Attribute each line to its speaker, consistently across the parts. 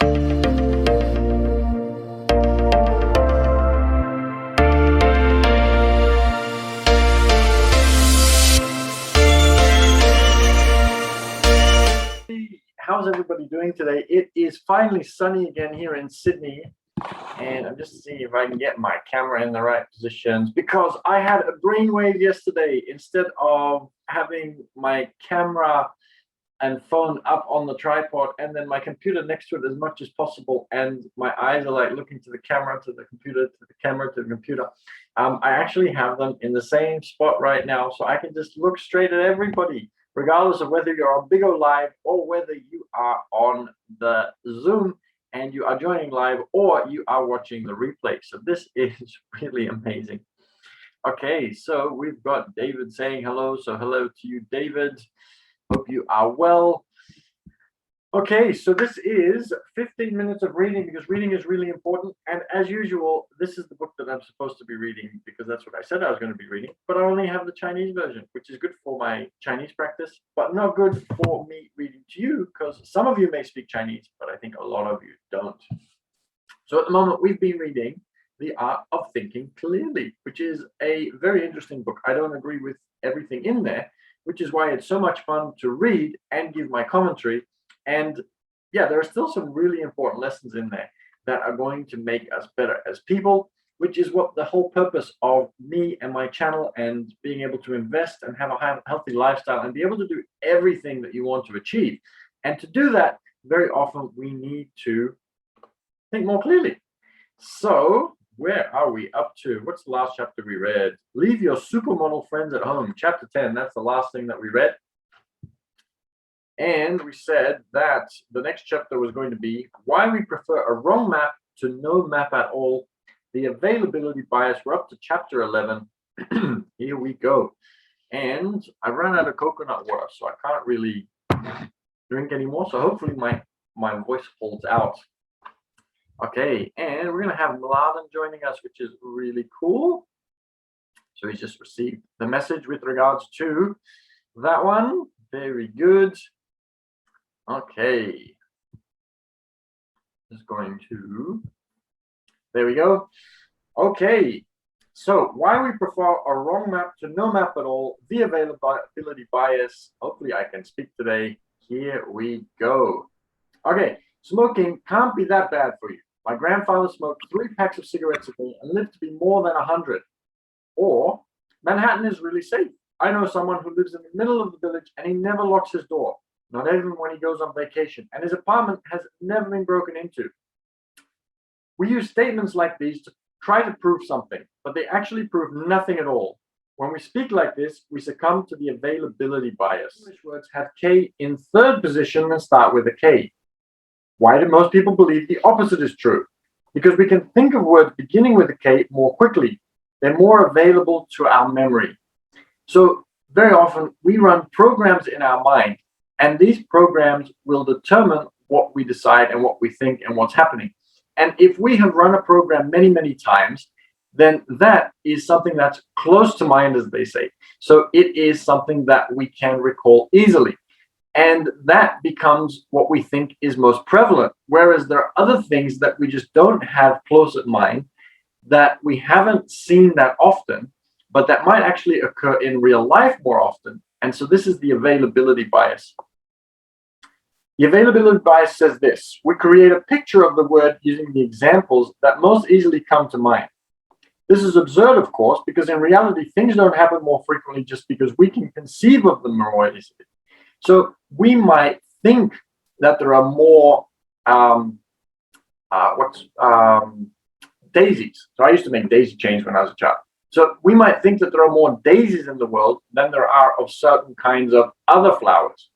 Speaker 1: How's everybody doing today? It is finally sunny again here in Sydney, and I'm just seeing if I can get my camera in the right positions because I had a brainwave yesterday. Instead of having my camera and phone up on the tripod and then my computer next to it as much as possible, and my eyes are like looking to the camera, to the computer, to the camera, to the computer. I actually have them in the same spot right now, so I can just look straight at everybody, regardless of whether you're on Big O Live or whether you are on the Zoom and you are joining live or you are watching the replay. So this is really amazing. Okay, so we've got David saying hello. So hello to you, David. Hope you are well. Okay, so this is 15 minutes of reading because reading is really important. And as usual, this is the book that I'm supposed to be reading because that's what I said I was going to be reading. But I only have the Chinese version, which is good for my Chinese practice, but not good for me reading to you because some of you may speak Chinese, but I think a lot of you don't. So at the moment, we've been reading The Art of Thinking Clearly, which is a very interesting book. I don't agree with everything in there, which is why it's so much fun to read and give my commentary. And yeah, there are still some really important lessons in there that are going to make us better as people, which is what the whole purpose of me and my channel and being able to invest and have a healthy lifestyle and be able to do everything that you want to achieve. And to do that, very often we need to think more clearly. So where are we up to? What's the last chapter we read? Leave your supermodel friends at home. Chapter 10, that's the last thing that we read. And we said that the next chapter was going to be why we prefer a wrong map to no map at all. The availability bias. We're up to chapter 11. Here we go. And I ran out of coconut water, so I can't really drink anymore. So hopefully my voice holds out. Okay, and we're going to have Mladen joining us, which is really cool. So he's just received the message with regards to that one. Very good. Okay. Just going to, there we go. Okay. So why we prefer a wrong map to no map at all, the availability bias. Hopefully I can speak today. Here we go. Okay. Smoking can't be that bad for you. My grandfather smoked 3 packs of cigarettes a day and lived to be more than 100. Or Manhattan is really safe. I know someone who lives in the middle of the village and he never locks his door, not even when he goes on vacation, and his apartment has never been broken into. We use statements like these to try to prove something, but they actually prove nothing at all. When we speak like this, we succumb to the availability bias. English words have K in third position and start with a K. Why do most people believe the opposite is true? Because we can think of words beginning with a K more quickly. They're more available to our memory. So very often we run programs in our mind, and these programs will determine what we decide and what we think and what's happening. And if we have run a program many, many times, then that is something that's close to mind, as they say. So it is something that we can recall easily. And that becomes what we think is most prevalent. Whereas there are other things that we just don't have close at mind, that we haven't seen that often, but that might actually occur in real life more often. And so this is the availability bias. The availability bias says this: we create a picture of the word using the examples that most easily come to mind. This is absurd, of course, because in reality, things don't happen more frequently just because we can conceive of them more easily. So we might think that there are more daisies. So I used to make daisy chains when I was a child. So we might think that there are more daisies in the world than there are of certain kinds of other flowers.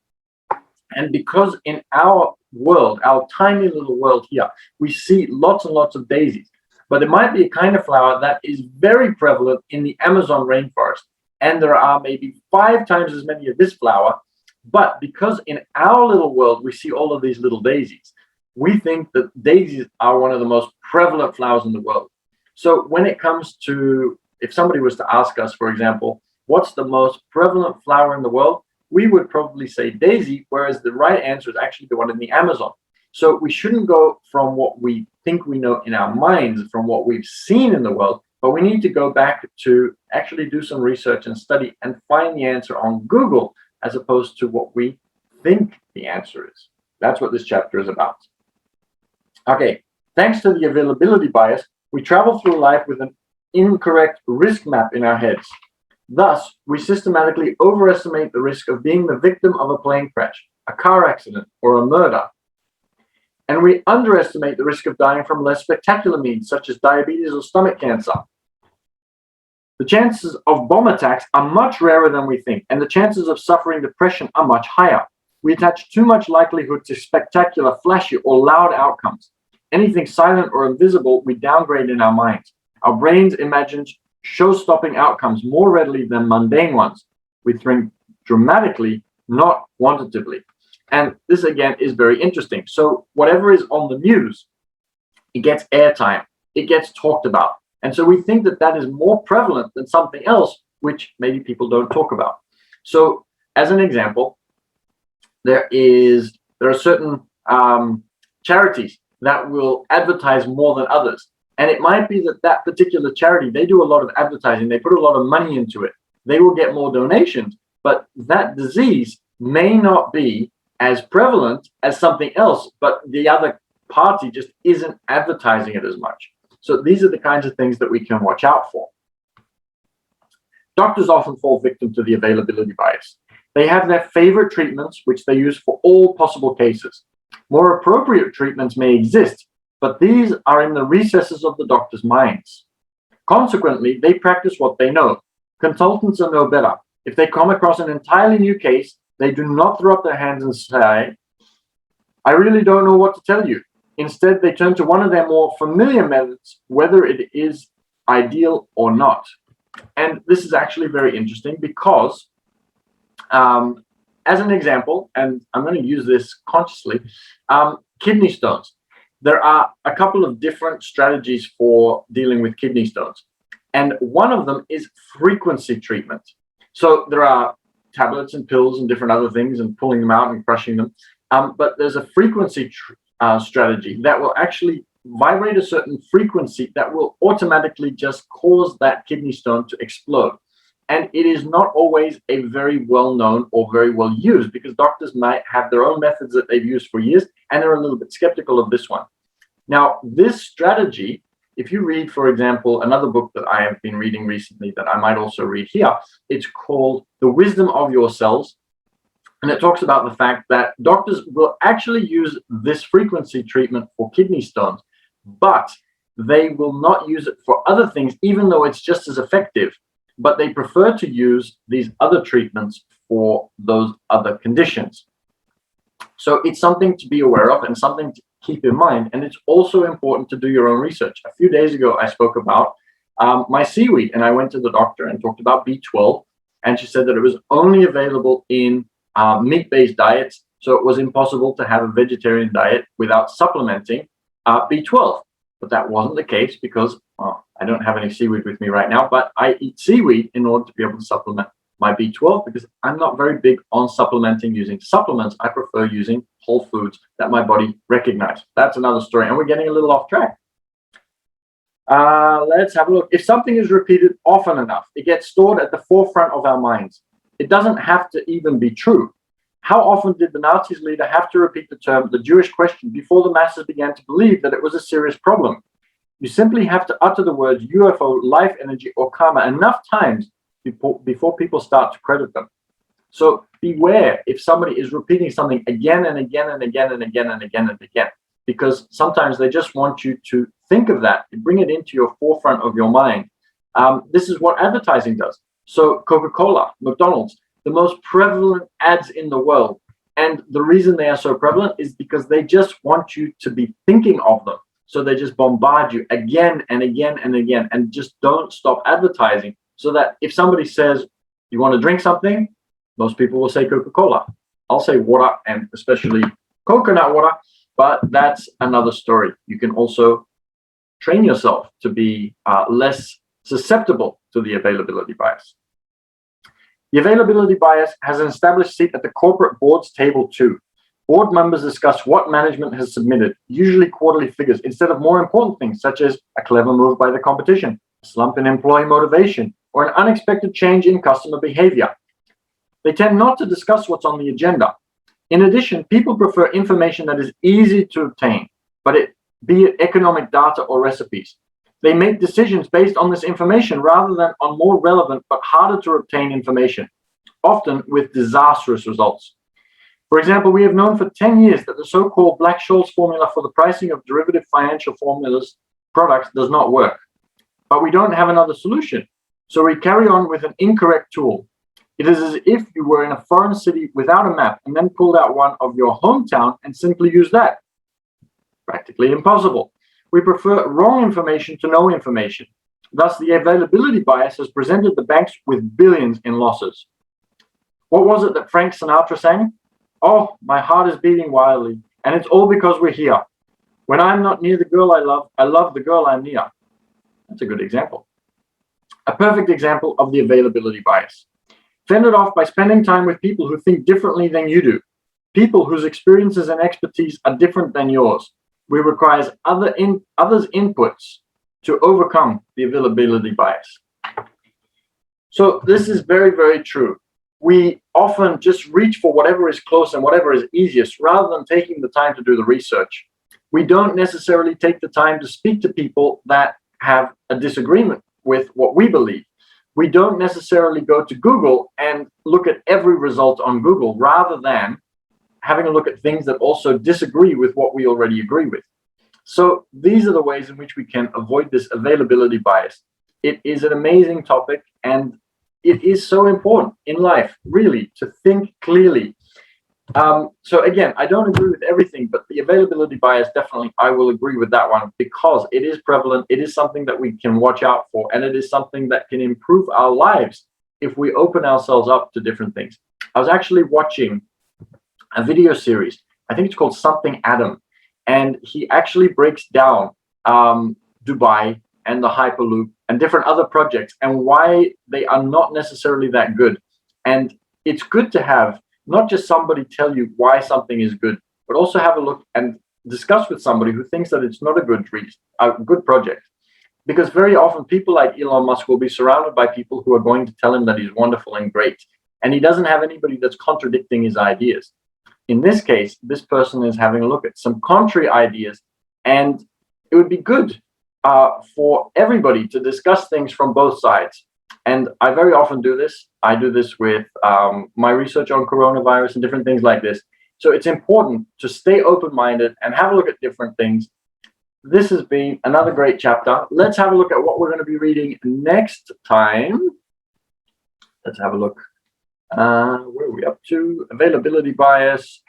Speaker 1: And because in our world, our tiny little world here, we see lots and lots of daisies, but there might be a kind of flower that is very prevalent in the Amazon rainforest. And there are maybe 5 times as many of this flower. But because in our little world, we see all of these little daisies, we think that daisies are one of the most prevalent flowers in the world. So when it comes to, if somebody was to ask us, for example, what's the most prevalent flower in the world, we would probably say daisy, whereas the right answer is actually the one in the Amazon. So we shouldn't go from what we think we know in our minds, from what we've seen in the world, but we need to go back to actually do some research and study and find the answer on Google, as opposed to what we think the answer is. That's what this chapter is about. Okay, thanks to the availability bias, we travel through life with an incorrect risk map in our heads. Thus, we systematically overestimate the risk of being the victim of a plane crash, a car accident, or a murder. And we underestimate the risk of dying from less spectacular means, such as diabetes or stomach cancer. The chances of bomb attacks are much rarer than we think, and the chances of suffering depression are much higher. We attach too much likelihood to spectacular, flashy, or loud outcomes. Anything silent or invisible, we downgrade in our minds. Our brains imagine show-stopping outcomes more readily than mundane ones. We think dramatically, not quantitatively. And this, again, is very interesting. So whatever is on the news, it gets airtime. It gets talked about. And so we think that that is more prevalent than something else, which maybe people don't talk about. So as an example, there are certain charities that will advertise more than others. And it might be that that particular charity, they do a lot of advertising. They put a lot of money into it. They will get more donations, but that disease may not be as prevalent as something else, but the other party just isn't advertising it as much. So these are the kinds of things that we can watch out for. Doctors often fall victim to the availability bias. They have their favorite treatments, which they use for all possible cases. More appropriate treatments may exist, but these are in the recesses of the doctor's minds. Consequently, they practice what they know. Consultants are no better. If they come across an entirely new case, they do not throw up their hands and say, "I really don't know what to tell you." Instead, they turn to one of their more familiar methods, whether it is ideal or not. And this is actually very interesting because, as an example, and I'm going to use this consciously, kidney stones. There are a couple of different strategies for dealing with kidney stones. And one of them is frequency treatment. So there are tablets and pills and different other things and pulling them out and crushing them. But there's a frequency strategy that will actually vibrate a certain frequency that will automatically just cause that kidney stone to explode. And it is not always a very well known or very well used, because doctors might have their own methods that they've used for years, and they're a little bit skeptical of this one. Now, this strategy, if you read, for example, another book that I have been reading recently that I might also read here, it's called The Wisdom of Your Cells. And it talks about the fact that doctors will actually use this frequency treatment for kidney stones, but they will not use it for other things, even though it's just as effective. But they prefer to use these other treatments for those other conditions. So it's something to be aware of and something to keep in mind. And it's also important to do your own research. A few days ago, I spoke about my seaweed, and I went to the doctor and talked about B12. And she said that it was only available in meat-based diets. So it was impossible to have a vegetarian diet without supplementing B12. But that wasn't the case because, well, I don't have any seaweed with me right now, but I eat seaweed in order to be able to supplement my B12, because I'm not very big on supplementing using supplements. I prefer using whole foods that my body recognizes. That's another story, and we're getting a little off track. Let's have a look. If something is repeated often enough, it gets stored at the forefront of our minds. It doesn't have to even be true. How often did the Nazis leader have to repeat the term, the Jewish question, before the masses began to believe that it was a serious problem? You simply have to utter the words UFO, life energy, or karma enough times before people start to credit them. So beware if somebody is repeating something again and again and again and again and again and again, because sometimes they just want you to think of that, to bring it into your forefront of your mind. This is what advertising does. So Coca-Cola, McDonald's, the most prevalent ads in the world. And the reason they are so prevalent is because they just want you to be thinking of them. So they just bombard you again and again and again, and just don't stop advertising. So that if somebody says, you want to drink something, most people will say Coca-Cola. I'll say water, and especially coconut water, but that's another story. You can also train yourself to be less susceptible to the availability bias. The availability bias has an established seat at the corporate board's table too. Board members discuss what management has submitted, usually quarterly figures, instead of more important things such as a clever move by the competition, a slump in employee motivation, or an unexpected change in customer behavior. They tend not to discuss what's on the agenda. In addition, people prefer information that is easy to obtain, be it economic data or recipes. They make decisions based on this information rather than on more relevant but harder to obtain information, often with disastrous results. For example, we have known for 10 years that the so-called Black-Scholes formula for the pricing of derivative financial formulas products does not work. But we don't have another solution, so we carry on with an incorrect tool. It is as if you were in a foreign city without a map and then pulled out one of your hometown and simply used that. Practically impossible. We prefer wrong information to no information. Thus, the availability bias has presented the banks with billions in losses. What was it that Frank Sinatra sang? Oh, my heart is beating wildly, and it's all because we're here. When I'm not near the girl I love the girl I'm near. That's a good example. A perfect example of the availability bias. Fend it off by spending time with people who think differently than you do. People whose experiences and expertise are different than yours. We require others' inputs to overcome the availability bias. So this is very, very true. We often just reach for whatever is close and whatever is easiest rather than taking the time to do the research. We don't necessarily take the time to speak to people that have a disagreement with what we believe. We don't necessarily go to Google and look at every result on Google rather than having a look at things that also disagree with what we already agree with. So these are the ways in which we can avoid this availability bias. It is an amazing topic, and it is so important in life, really, to think clearly. So again, I don't agree with everything, but the availability bias, definitely, I will agree with that one because it is prevalent. It is something that we can watch out for, and it is something that can improve our lives if we open ourselves up to different things. I was actually watching a video series. I think it's called Something Adam, and he actually breaks down Dubai and the Hyperloop and different other projects and why they are not necessarily that good. And it's good to have not just somebody tell you why something is good, but also have a look and discuss with somebody who thinks that it's not a good project. Because very often people like Elon Musk will be surrounded by people who are going to tell him that he's wonderful and great. And he doesn't have anybody that's contradicting his ideas. In this case, this person is having a look at some contrary ideas, and it would be good for everybody to discuss things from both sides. And I very often do this. I do this with my research on coronavirus and different things like this. So it's important to stay open-minded and have a look at different things. This has been another great chapter. Let's have a look at what we're going to be reading next time. Let's have a look. Where are we up to? Availability bias.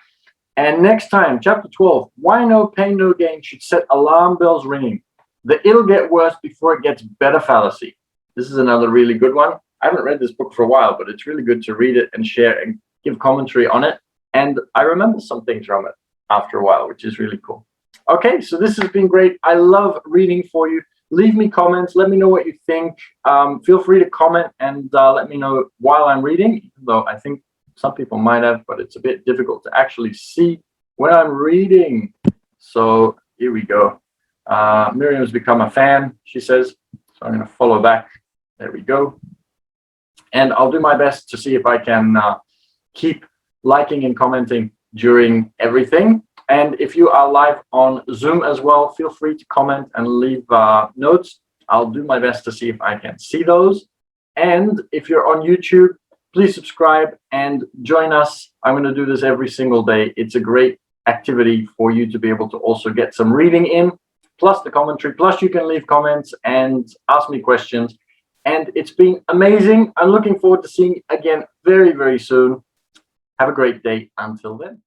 Speaker 1: And next time, chapter 12, why no pain, no gain should set alarm bells ringing. The it'll get worse before it gets better fallacy. This is another really good one. I haven't read this book for a while, but it's really good to read it and share and give commentary on it. And I remember some things from it after a while, which is really cool. Okay, so this has been great. I love reading for you. Leave me comments. Let me know what you think. Feel free to comment and let me know while I'm reading, even though I think some people might have, but it's a bit difficult to actually see when I'm reading. So here we go. Miriam's become a fan, she says. So I'm going to follow back. There we go. And I'll do my best to see if I can keep liking and commenting during everything. And if you are live on Zoom as well, feel free to comment and leave notes. I'll do my best to see if I can see those. And if you're on YouTube, please subscribe and join us. I'm going to do this every single day. It's a great activity for you to be able to also get some reading in, plus the commentary, plus you can leave comments and ask me questions. And it's been amazing. I'm looking forward to seeing you again very, very soon. Have a great day. Until then.